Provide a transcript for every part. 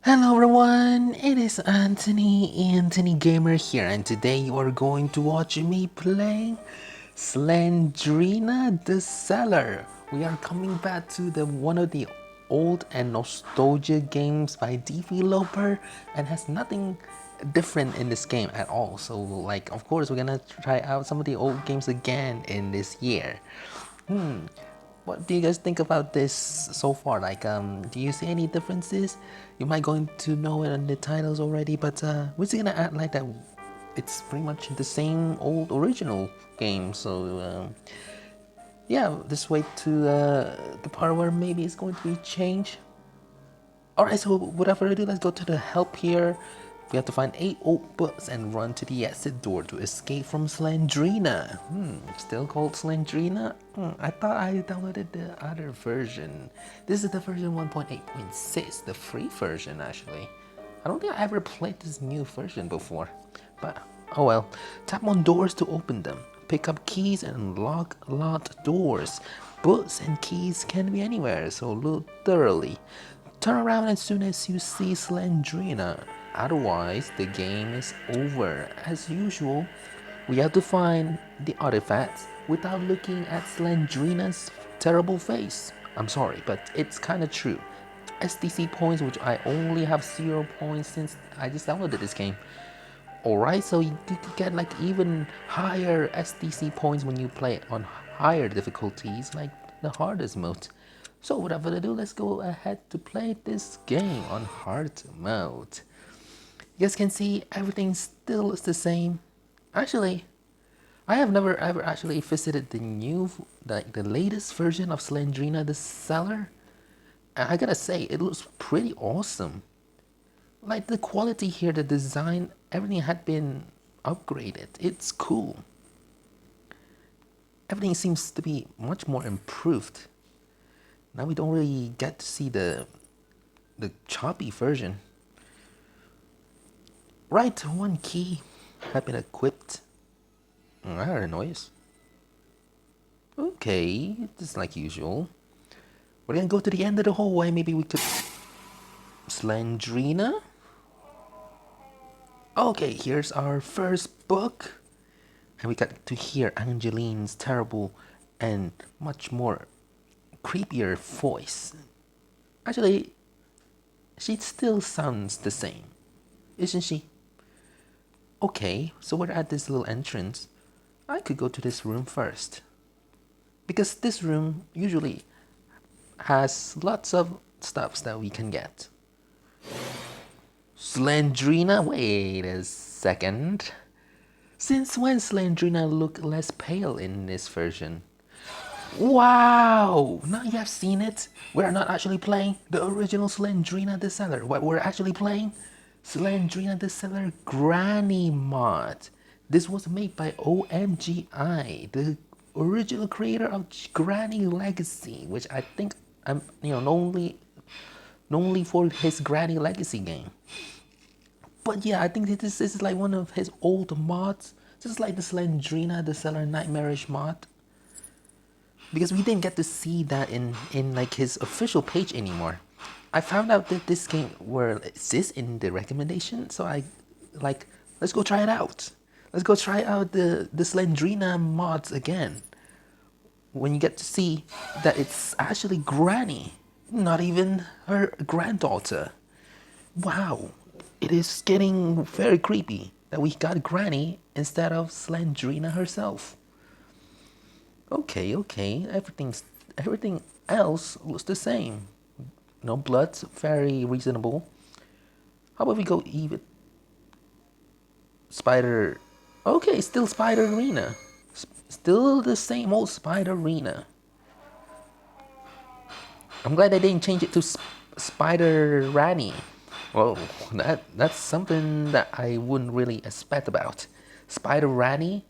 Hello everyone, it is Anthony Gamer here, and today you are going to watch me playing Slendrina the Cellar. We are coming back to the one of the old and nostalgia games by developer, and has nothing different in this game at all. So like, of course we're gonna try out some of the old games again in this year. What do you guys think about this so far? Like, do you see any differences? You might going to know it in the titles already, but we're just gonna act like that. It's pretty much the same old original game. So yeah, just wait to the part where maybe it's going to be changed. Alright, so without further ado, let's go to the help here. We have to find 8 old books and run to the exit door to escape from Slendrina. Still called Slendrina? I thought I downloaded the other version. This is the version 1.8.6, the free version actually. I don't think I ever played this new version before, but oh well. Tap on doors to open them. Pick up keys and unlock locked doors. Books and keys can be anywhere, so look thoroughly. Turn around as soon as you see Slendrina, otherwise the game is over. As usual, we have to find the artifacts without looking at Slendrina's terrible face. I'm sorry, but it's kinda true. SDC points, which I only have 0 points since I just downloaded this game. Alright, so you could get like even higher SDC points when you play it on higher difficulties, like the hardest mode. So without further ado, let's go ahead to play this game on hard mode. You guys can see everything still is the same. Actually, I have never ever actually visited the latest version of Slendrina the Cellar. And I gotta say, it looks pretty awesome. Like the quality here, the design, everything had been upgraded. It's cool. Everything seems to be much more improved. Now we don't really get to see the choppy version. Right, one key had been equipped. I heard a noise. Okay, just like usual. We're gonna go to the end of the hallway. Maybe we could... Slendrina? Okay, here's our first book. And we got to hear Angeline's terrible and much more creepier voice. Actually, she still sounds the same, isn't she? Okay, so we're at this little entrance. I could go to this room first, because this room usually has lots of stuffs that we can get. Slendrina, wait a second. Since when Slendrina look less pale in this version? Wow! Now you have seen it. We're not actually playing the original Slendrina the Cellar. What we're actually playing? Slendrina the Cellar Granny mod. This was made by OMGI, the original creator of Granny Legacy, which I think only for his Granny Legacy game. But yeah, I think this is like one of his old mods, just like the Slendrina the Cellar Nightmarish mod. Because we didn't get to see that in like his official page anymore. I found out that this game were exists in the recommendation, so I like, let's go try it out. Let's go try out the Slendrina mods again. When you get to see that it's actually Granny, not even her granddaughter. Wow, it is getting very creepy that we got Granny instead of Slendrina herself. Okay, everything else looks the same. No blood's very reasonable. How about we go even Spider? Okay, still Spider Arena. Still the same old Spider Arena. I'm glad they didn't change it to Spider-Ranny. Well, that's something that I wouldn't really expect about. Spider-Ranny?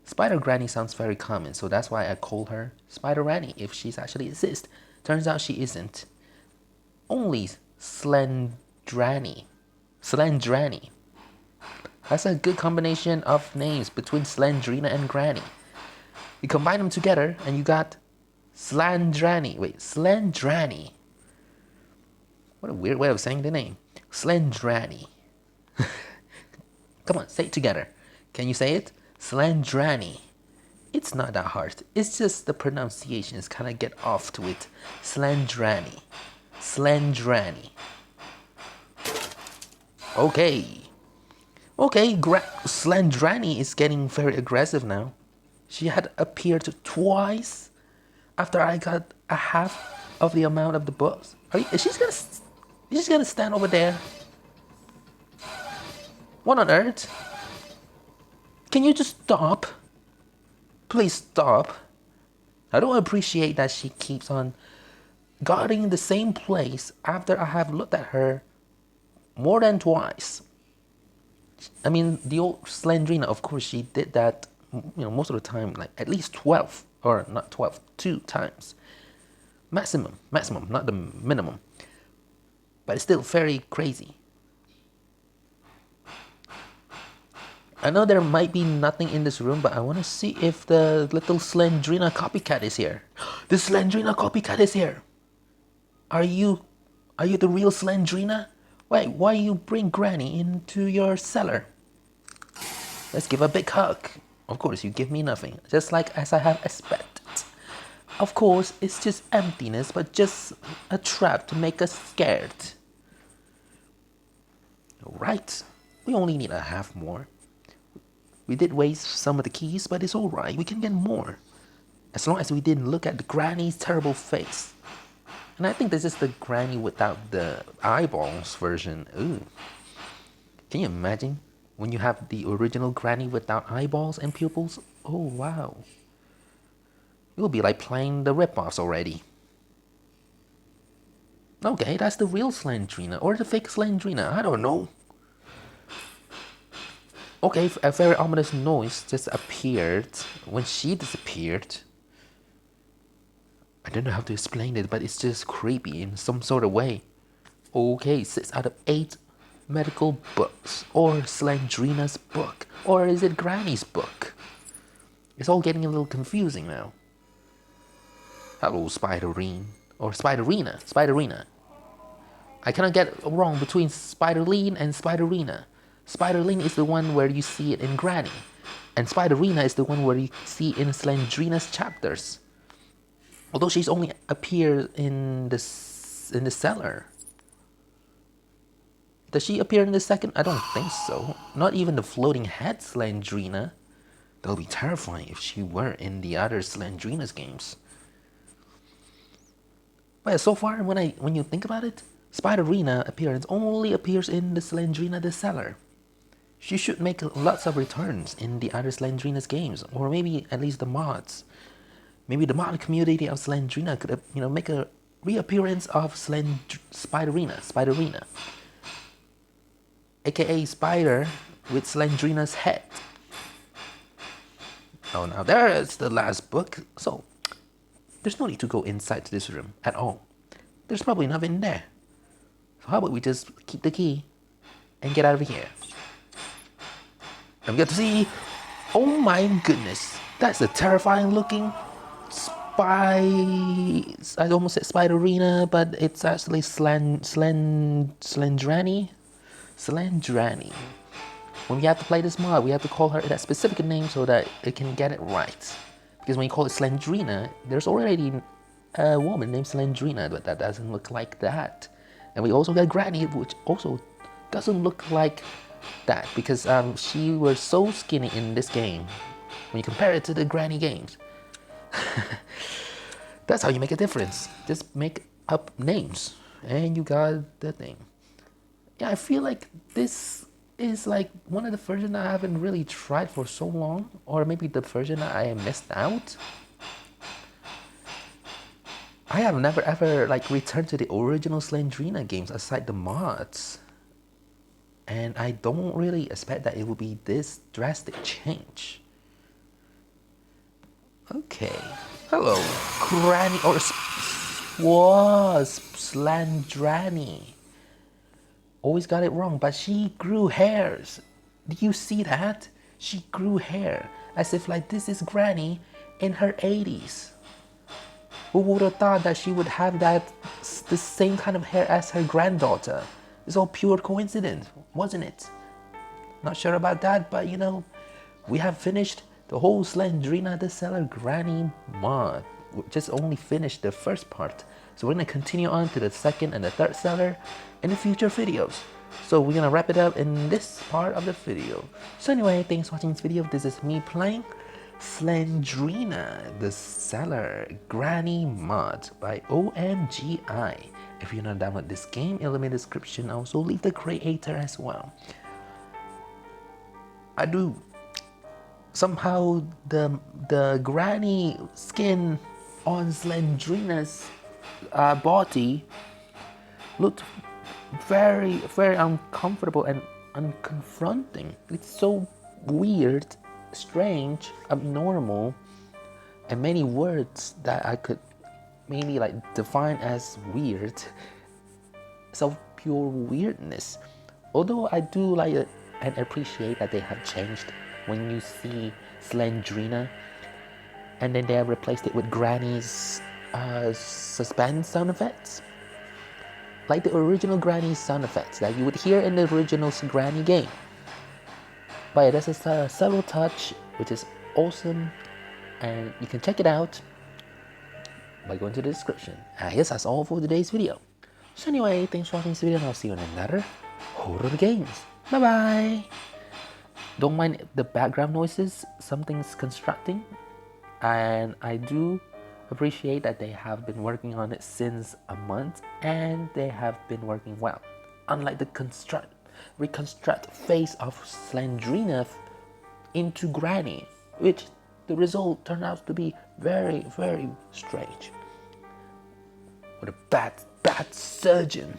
Spider-Granny sounds very common, so that's why I call her Spider-Ranny if she's actually exists. Turns out she isn't. Only Slendranny. Slendranny. That's a good combination of names between Slendrina and Granny. You combine them together and you got Slendranny. Wait, Slendranny. What a weird way of saying the name. Slendranny. Come on, say it together. Can you say it? Slendranny. It's not that hard. It's just the pronunciations kind of get off to it. Slendranny. Slendranny. Okay. Okay, Slendranny is getting very aggressive now. She had appeared twice after I got a half of the amount of the books. Is she's gonna stand over there? What on earth? Can you just stop? Please stop. I don't appreciate that she keeps on guarding the same place after I have looked at her more than twice. I mean, the old Slendrina, of course, she did that, most of the time, like at least 12, or not 12, 2 times. Maximum, not the minimum. But it's still very crazy. I know there might be nothing in this room, but I want to see if the little Slendrina copycat is here. The Slendrina copycat is here. Are you the real Slendrina? Why you bring Granny into your cellar? Let's give a big hug. Of course, you give me nothing, just like as I have expected. Of course, it's just emptiness, but just a trap to make us scared. Alright, we only need a half more. We did waste some of the keys, but it's alright, we can get more. As long as we didn't look at the Granny's terrible face. And I think this is the Granny without the eyeballs version. Ooh. Can you imagine when you have the original Granny without eyeballs and pupils? Oh wow. It will be like playing the rip-offs already. Okay, that's the real Slendrina, or the fake Slendrina, I don't know. Okay, a very ominous noise just appeared when she disappeared. I don't know how to explain it, but it's just creepy in some sort of way. Okay, 6 out of 8 medical books, or Slendrina's book, or is it Granny's book? It's all getting a little confusing now. Hello, Spiderine, or Spiderina. I cannot get wrong between Spiderline and Spiderina. Spiderline is the one where you see it in Granny, and Spiderina is the one where you see in Slendrina's chapters. Although she's only appeared in the cellar. Does she appear in the second? I don't think so. Not even the floating head Slendrina. That would be terrifying if she were in the other Slendrina's games. But so far, when you think about it, Spiderina appearance only appears in the Slendrina the Cellar. She should make lots of returns in the other Slendrina's games, or maybe at least the mods. Maybe the mod community of Slendrina could, make a reappearance of Spiderina, aka Spider with Slendrina's head. Oh, now there's the last book. So there's no need to go inside this room at all. There's probably nothing in there. So how about we just keep the key and get out of here? I'm going to see. Oh my goodness, that's a terrifying looking I almost said Spiderina, but it's actually Slendranny. When we have to play this mod, we have to call her that specific name so that it can get it right. Because when you call it Slendrina, there's already a woman named Slendrina, but that doesn't look like that. And we also got Granny, which also doesn't look like that, because she was so skinny in this game when you compare it to the Granny games. That's how you make a difference. Just make up names and you got the thing. Yeah, I feel like this is like one of the versions I haven't really tried for so long, or maybe the version I missed out. I have never ever returned to the original Slendrina games aside the mods, and I don't really expect that it will be this drastic change. Okay, hello, Granny, or was Slendranny. Always got it wrong, but she grew hairs. Did you see that? She grew hair, as if this is Granny in her 80s. Who would have thought that she would have the same kind of hair as her granddaughter? It's all pure coincidence, wasn't it? Not sure about that, but you know, we have finished the whole Slendrina the Cellar Granny mod. We just only finished the first part. So we're gonna continue on to the second and the third cellar in the future videos. So we're gonna wrap it up in this part of the video. So anyway, thanks for watching this video. This is me playing Slendrina the Cellar Granny mod by OMGI. If you want to download this game, it'll be in the description. I'll also leave the creator as well. I do somehow the granny skin on Slendrina's body looked very uncomfortable and unconfronting. It's so weird, strange, abnormal, and many words that I could maybe like define as weird. So pure weirdness. Although I do like it and appreciate that they have changed when you see Slendrina and then they have replaced it with Granny's suspense sound effects, like the original Granny sound effects that you would hear in the original Granny game. But yeah, that's a subtle touch which is awesome, and you can check it out by going to the description. I guess that's all for today's video. So anyway, thanks for watching this video, and I'll see you in another horror games. Bye bye. Don't mind the background noises, something's constructing, and I do appreciate that they have been working on it since a month, and they have been working well. Unlike the reconstruct face of Slendrina into Granny, which the result turned out to be very strange. What a bad surgeon.